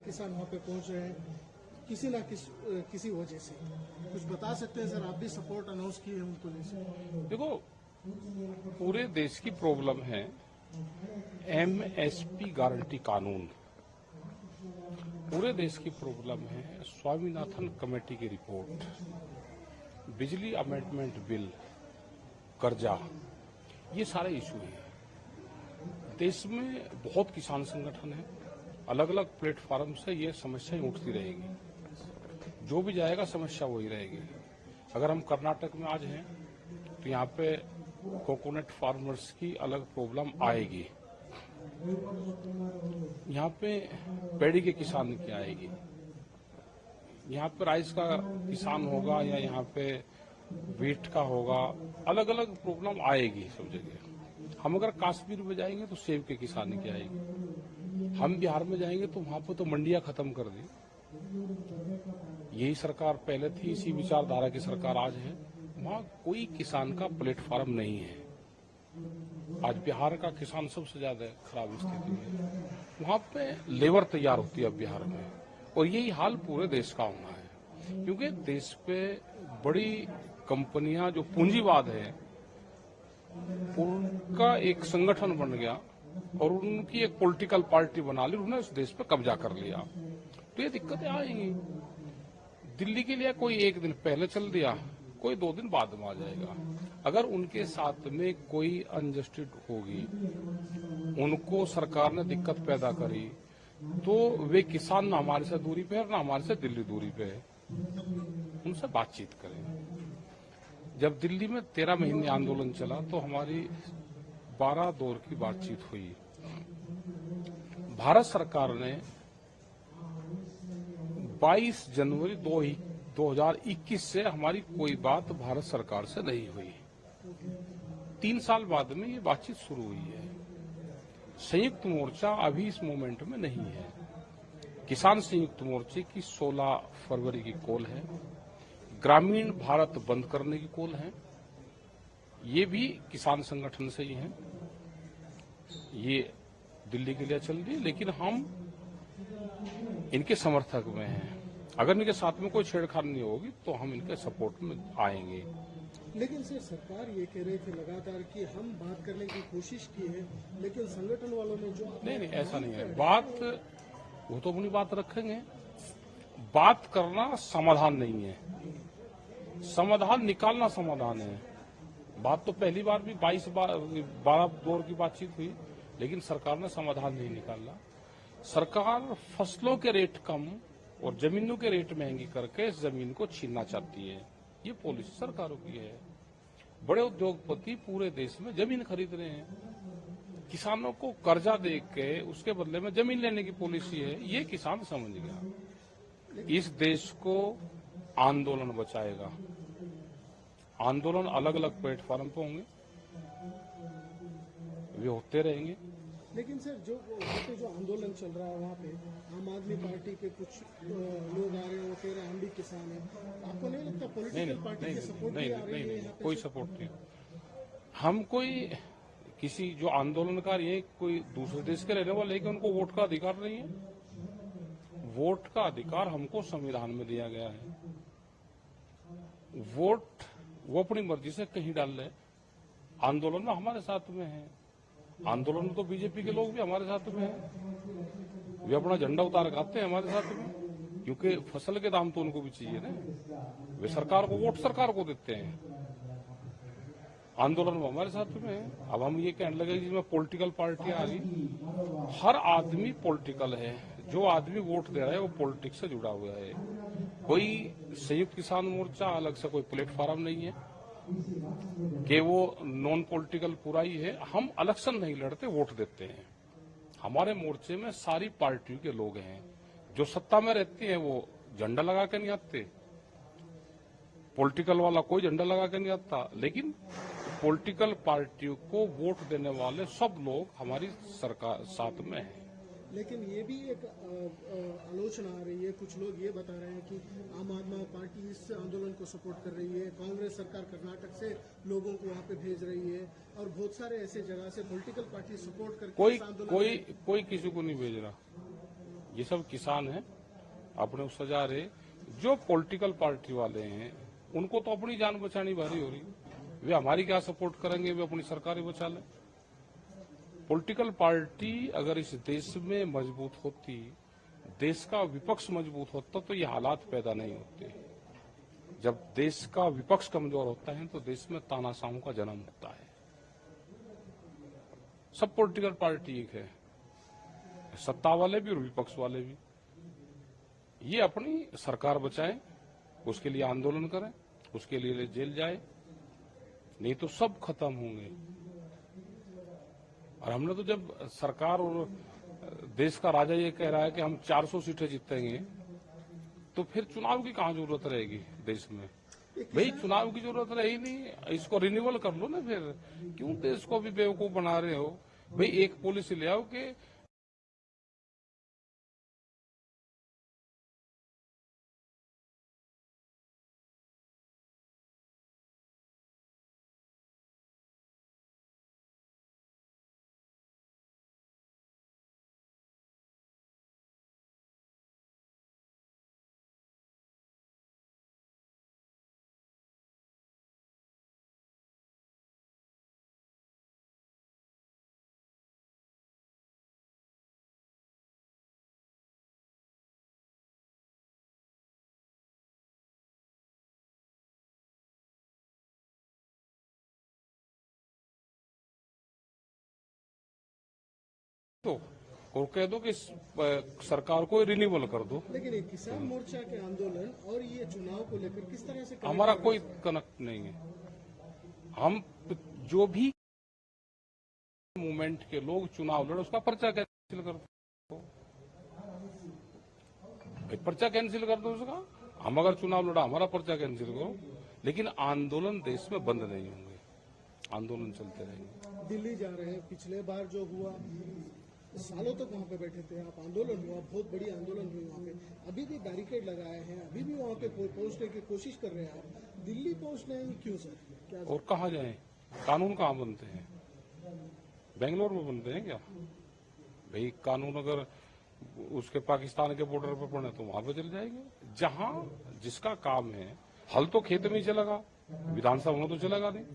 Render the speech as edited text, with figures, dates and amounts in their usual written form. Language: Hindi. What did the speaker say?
किसान वहाँ पे पहुँच रहे हैं किसी ना किसी वजह से। कुछ बता सकते हैं सर, आप भी सपोर्ट अनाउंस किए हैं उनको जैसे? देखो, पूरे देश की प्रॉब्लम है एमएसपी गारंटी कानून, पूरे देश की प्रॉब्लम है स्वामीनाथन कमेटी की रिपोर्ट, बिजली अमेंडमेंट बिल, कर्जा, ये सारे इशू हैं। देश में बहुत किसान संगठन है, अलग अलग प्लेटफॉर्म से ये समस्याएं उठती रहेगी, जो भी जाएगा समस्या वही रहेगी। अगर हम कर्नाटक में आज हैं तो यहाँ पे कोकोनट फार्मर्स की अलग प्रॉब्लम आएगी, यहाँ पे पैडी के किसान की आएगी, यहाँ पे राइस का किसान होगा या यहाँ पे वीट का होगा, अलग अलग प्रॉब्लम आएगी सब जगह। हम अगर कश्मीर में जाएंगे तो सेब के किसान की आएगी, हम बिहार में जाएंगे तो वहां पर तो मंडियां खत्म कर दी। यही सरकार पहले थी, इसी विचारधारा की सरकार आज है। वहां कोई किसान का प्लेटफॉर्म नहीं है। आज बिहार का किसान सबसे ज्यादा खराब स्थिति में, वहां पे लेबर तैयार होती है अब बिहार में, और यही हाल पूरे देश का होना है, क्योंकि देश पे बड़ी कंपनियां जो पूंजीवाद है उनका एक संगठन बन गया और उनकी एक पॉलिटिकल पार्टी बना ली, उन्होंने उस देश पे कब्जा कर लिया। तो ये दिक्कतें आएंगी। दिल्ली के लिए कोई एक दिन पहले चल दिया, कोई 2 दिन बाद में आ जाएगा। अगर उनके साथ में कोई अनजस्टिस होगी, उनको सरकार ने दिक्कत पैदा करी, तो वे किसान ना हमारे से दूरी पे है ना हमारे से दिल्ली दूरी पे है, उनसे बातचीत करें। जब दिल्ली में 13 महीने आंदोलन चला तो हमारी 12 दौर की बातचीत हुई। भारत सरकार ने 22 जनवरी 2021 से हमारी कोई बात भारत सरकार से नहीं हुई। 3 साल बाद में ये बातचीत शुरू हुई है। संयुक्त मोर्चा अभी इस मोमेंट में नहीं है। किसान संयुक्त मोर्चे की 16 फरवरी की कॉल है, ग्रामीण भारत बंद करने की कॉल है, ये भी किसान संगठन से ही है। ये दिल्ली के लिए चल रही है, लेकिन हम इनके समर्थक में हैं। अगर इनके साथ में कोई छेड़छाड़ नहीं होगी तो हम इनके सपोर्ट में आएंगे। लेकिन सर, सरकार ये कह रही थी लगातार कि हम बात करने की कोशिश की है, लेकिन संगठन वालों ने जो नहीं, ऐसा नहीं है। बात वो तो अपनी बात रखेंगे, बात करना समाधान नहीं है, समाधान निकालना समाधान है। बात तो पहली बार भी 12 दौर की बातचीत हुई, लेकिन सरकार ने समाधान नहीं निकाला। सरकार फसलों के रेट कम और जमीनों के रेट महंगी करके इस जमीन को छीनना चाहती है। ये पॉलिसी सरकारों की है। बड़े उद्योगपति पूरे देश में जमीन खरीद रहे हैं, किसानों को कर्जा दे के उसके बदले में जमीन लेने की पॉलिसी है। ये किसान समझ गया। इस देश को आंदोलन बचाएगा। आंदोलन अलग अलग प्लेटफॉर्म पे होंगे, वे होते रहेंगे। लेकिन सर, जो वहाँ पे जो आंदोलन चल रहा है, वहाँ पे आम आदमी पार्टी के कुछ लोग आ रहे हैं, वो कह रहे हैं हम भी किसान हैं। आपको नहीं लगता पॉलिटिकल पार्टी के सपोर्ट भी आ रही है? कोई सपोर्ट नहीं। हम कोई किसी जो आंदोलनकारी है कोई दूसरे देश के रहने वाले, लेकिन उनको वोट का अधिकार नहीं है। वोट का अधिकार हमको संविधान में दिया गया है। वोट वो अपनी मर्जी से कहीं डाल ले। आंदोलन में हमारे साथ में है, आंदोलन में तो बीजेपी के लोग भी हमारे साथ में हैं। वे अपना झंडा उतार खाते हैं हमारे साथ में, क्योंकि फसल के दाम तो उनको भी चाहिए ना। वे सरकार को वोट सरकार को देते हैं। आंदोलन में हमारे साथ में है। अब हम ये कहने लगे जिसमें पॉलिटिकल पार्टी आ गई। हर आदमी पॉलिटिकल है। जो आदमी वोट दे रहा है वो पॉलिटिक्स से जुड़ा हुआ है। कोई संयुक्त किसान मोर्चा अलग से कोई प्लेटफॉर्म नहीं है कि वो नॉन पॉलिटिकल पूरा ही है। हम इलेक्शन नहीं लड़ते, वोट देते हैं। हमारे मोर्चे में सारी पार्टियों के लोग हैं। जो सत्ता में रहते हैं वो झंडा लगा के नहीं आते, पॉलिटिकल वाला कोई झंडा लगा के नहीं आता, लेकिन पॉलिटिकल पार्टियों को वोट देने वाले सब लोग हमारी सरकार साथ में हैं। लेकिन ये भी एक आलोचना आ रही है, कुछ लोग ये बता रहे हैं कि आम आदमी पार्टी इस आंदोलन को सपोर्ट कर रही है, कांग्रेस सरकार कर्नाटक से लोगों को वहाँ पे भेज रही है, और बहुत सारे ऐसे जगह से पॉलिटिकल पार्टी सपोर्ट करके कोई किसी को नहीं भेज रहा। ये सब किसान हैं, अपने को सजा रहे। जो पॉलिटिकल पार्टी वाले हैं उनको तो अपनी जान बचानी भारी हो रही। वे हमारी क्या सपोर्ट करेंगे, वे अपनी सरकारें बचा लें। पॉलिटिकल पार्टी अगर इस देश में मजबूत होती, देश का विपक्ष मजबूत होता, तो ये हालात पैदा नहीं होते। जब देश का विपक्ष कमजोर होता है तो देश में तानाशाहों का जन्म होता है। सब पॉलिटिकल पार्टी एक है, सत्ता वाले भी और विपक्ष वाले भी। ये अपनी सरकार बचाए, उसके लिए आंदोलन करें, उसके लिए जेल जाए, नहीं तो सब खत्म होंगे। और हमने तो जब सरकार और देश का राजा ये कह रहा है कि हम 400 सीटें जीतेंगे, तो फिर चुनाव की कहां जरूरत रहेगी देश में? भाई चुनाव की जरूरत रही नहीं, इसको रिन्यूअल कर लो ना। फिर क्यों देश को भी बेवकूफ बना रहे हो? भाई एक पॉलिसी ले आओ कि तो और कह दो कि सरकार को रिन्यूअल कर दो। लेकिन ये किसान मोर्चा के आंदोलन और ये चुनाव को लेकर किस तरह से हमारा कोई कनेक्ट नहीं है। हम जो भी मूवमेंट के लोग चुनाव लड़े, उसका पर्चा कैंसिल कर दो। पर्चा कैंसिल कर दो उसका। हम अगर चुनाव लड़ा, हमारा पर्चा कैंसिल करो, लेकिन आंदोलन देश में बंद नहीं होंगे, आंदोलन चलते रहेंगे। दिल्ली जा रहे हैं, पिछले बार जो हुआ सालों तक वहाँ पे बैठे थे आप, आंदोलन हुआ, बहुत बड़ी आंदोलन हुई वहाँ पे, अभी भी बैरिकेड लगाए हैं, अभी भी वहाँ पे पहुँचने की कोशिश कर रहे हैं आप। दिल्ली पहुँचने क्यों सर? क्या और कहाँ जाए? कानून कहाँ बनते हैं? बेंगलोर में बनते हैं क्या? भाई कानून अगर उसके पाकिस्तान के बॉर्डर पर पड़े तो वहां पर चले जाएंगे। जहां जिसका काम है, हल तो खेत में ही चलेगा, विधानसभा में तो चलेगा नहीं।